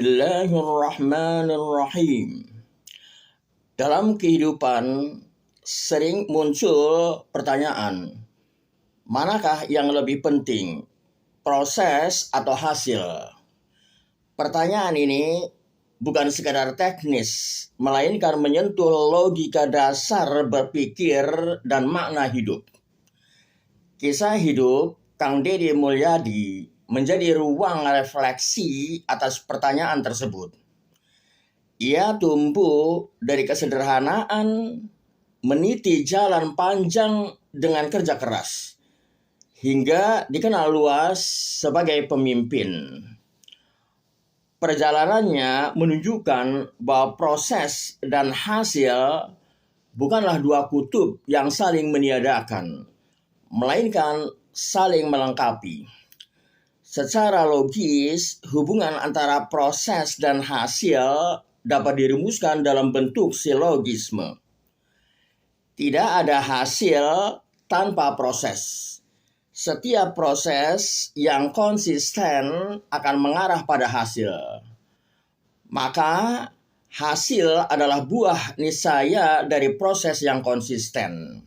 Bismillahirrahmanirrahim. Dalam kehidupan sering muncul pertanyaan, manakah yang lebih penting, proses atau hasil? Pertanyaan ini bukan sekadar teknis, melainkan menyentuh logika dasar berpikir dan makna hidup. Kisah hidup Kang Deddy Mulyadi menjadi ruang refleksi atas pertanyaan tersebut. Ia tumbuh dari kesederhanaan, meniti jalan panjang dengan kerja keras, hingga dikenal luas sebagai pemimpin. Perjalanannya menunjukkan bahwa proses dan hasil bukanlah dua kutub yang saling meniadakan, melainkan saling melengkapi. Secara logis, hubungan antara proses dan hasil dapat dirumuskan dalam bentuk silogisme. Tidak ada hasil tanpa proses. Setiap proses yang konsisten akan mengarah pada hasil. Maka, hasil adalah buah niscaya dari proses yang konsisten.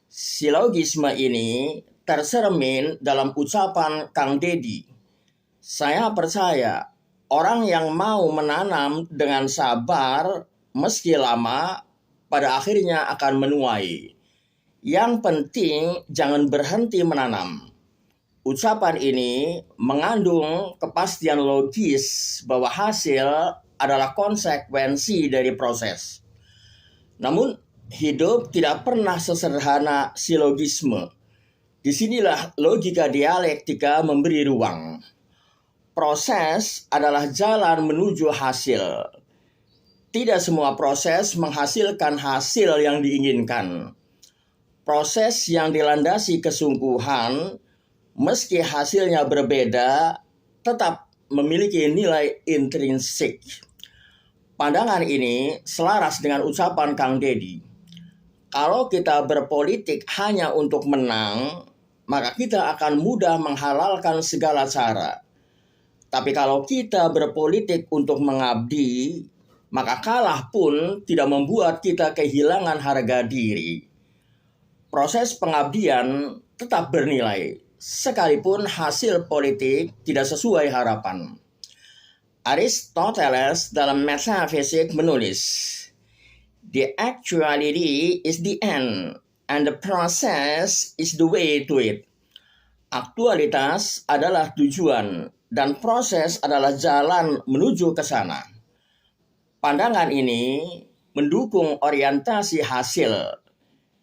Silogisme ini tercermin dalam ucapan Kang Deddy. Saya percaya orang yang mau menanam dengan sabar meski lama pada akhirnya akan menuai. Yang penting jangan berhenti menanam. Ucapan ini mengandung kepastian logis bahwa hasil adalah konsekuensi dari proses. Namun hidup tidak pernah sesederhana silogisme. Disinilah logika dialektika memberi ruang. Proses adalah jalan menuju hasil. Tidak semua proses menghasilkan hasil yang diinginkan. Proses yang dilandasi kesungguhan, meski hasilnya berbeda, tetap memiliki nilai intrinsik. Pandangan ini selaras dengan ucapan Kang Deddy. Kalau kita berpolitik hanya untuk menang, maka kita akan mudah menghalalkan segala cara. Tapi kalau kita berpolitik untuk mengabdi, maka kalah pun tidak membuat kita kehilangan harga diri. Proses pengabdian tetap bernilai, sekalipun hasil politik tidak sesuai harapan. Aristoteles dalam metafisik menulis, "The actuality is the end, and the process is the way to it." Aktualitas adalah tujuan, dan proses adalah jalan menuju ke sana. Pandangan ini mendukung orientasi hasil,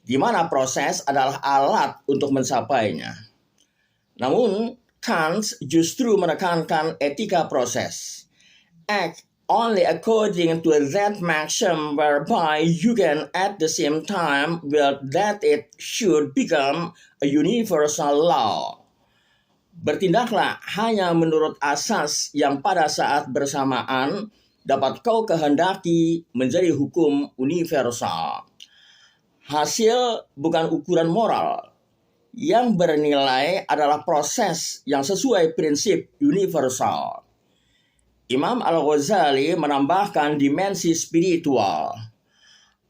di mana proses adalah alat untuk mencapainya. Namun, Kant justru menekankan etika proses. Act only according to that maxim whereby you can at the same time will that it should become a universal law. Bertindaklah hanya menurut asas yang pada saat bersamaan dapat kau kehendaki menjadi hukum universal. Hasil bukan ukuran moral. Yang bernilai adalah proses yang sesuai prinsip universal. Imam Al-Ghazali menambahkan dimensi spiritual.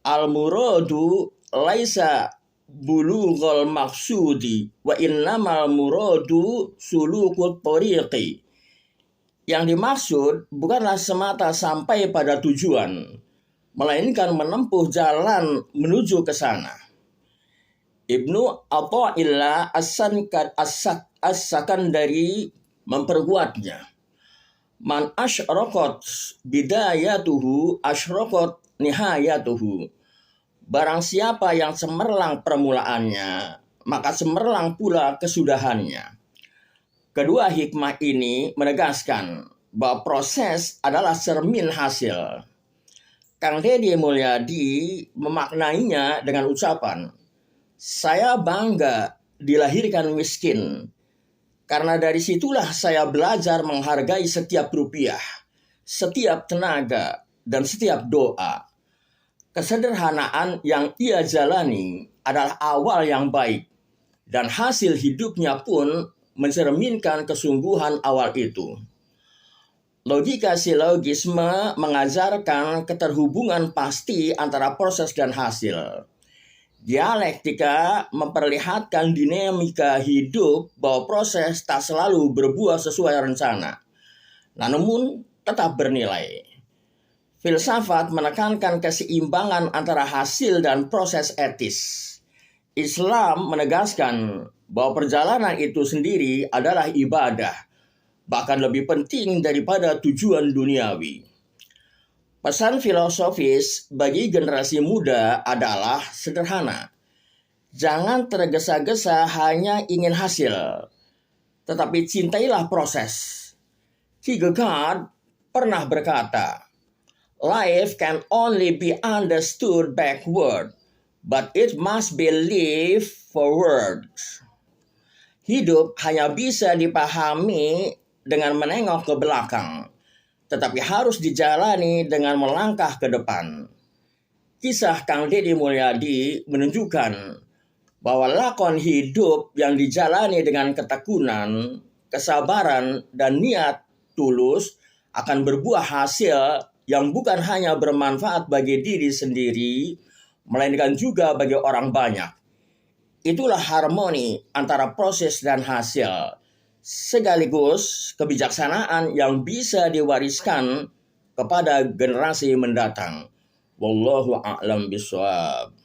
Al-muradu laisa bulughul maksudi wa innamal muradu sulukut tariqi. Yang dimaksud bukanlah semata sampai pada tujuan, melainkan menempuh jalan menuju ke sana. Ibnu Athaillah As-Sakandari memperkuatnya. Man asyraqat bidayatuhu asyraqat nihayatuhu. Barang siapa yang cemerlang permulaannya, maka cemerlang pula kesudahannya. Kedua hikmah ini menegaskan bahwa proses adalah cermin hasil. Kang Deddy Mulyadi memaknainya dengan ucapan, "Saya bangga dilahirkan miskin, karena dari situlah saya belajar menghargai setiap rupiah, setiap tenaga, dan setiap doa." Kesederhanaan yang ia jalani adalah awal yang baik, dan hasil hidupnya pun mencerminkan kesungguhan awal itu. Logika silogisme mengajarkan keterhubungan pasti antara proses dan hasil. Dialektika memperlihatkan dinamika hidup bahwa proses tak selalu berbuah sesuai rencana, namun tetap bernilai. Filsafat menekankan keseimbangan antara hasil dan proses etis. Islam menegaskan bahwa perjalanan itu sendiri adalah ibadah, bahkan lebih penting daripada tujuan duniawi. Pesan filosofis bagi generasi muda adalah sederhana. Jangan tergesa-gesa hanya ingin hasil, tetapi cintailah proses. Kierkegaard pernah berkata, "Life can only be understood backward, but it must be lived forward." Hidup hanya bisa dipahami dengan menengok ke belakang, tetapi harus dijalani dengan melangkah ke depan. Kisah Kang Deddy Mulyadi menunjukkan bahwa lakon hidup yang dijalani dengan ketekunan, kesabaran, dan niat tulus akan berbuah hasil yang bukan hanya bermanfaat bagi diri sendiri, melainkan juga bagi orang banyak. Itulah harmoni antara proses dan hasil, sekaligus kebijaksanaan yang bisa diwariskan kepada generasi mendatang. Wallahu a'lam bishawab.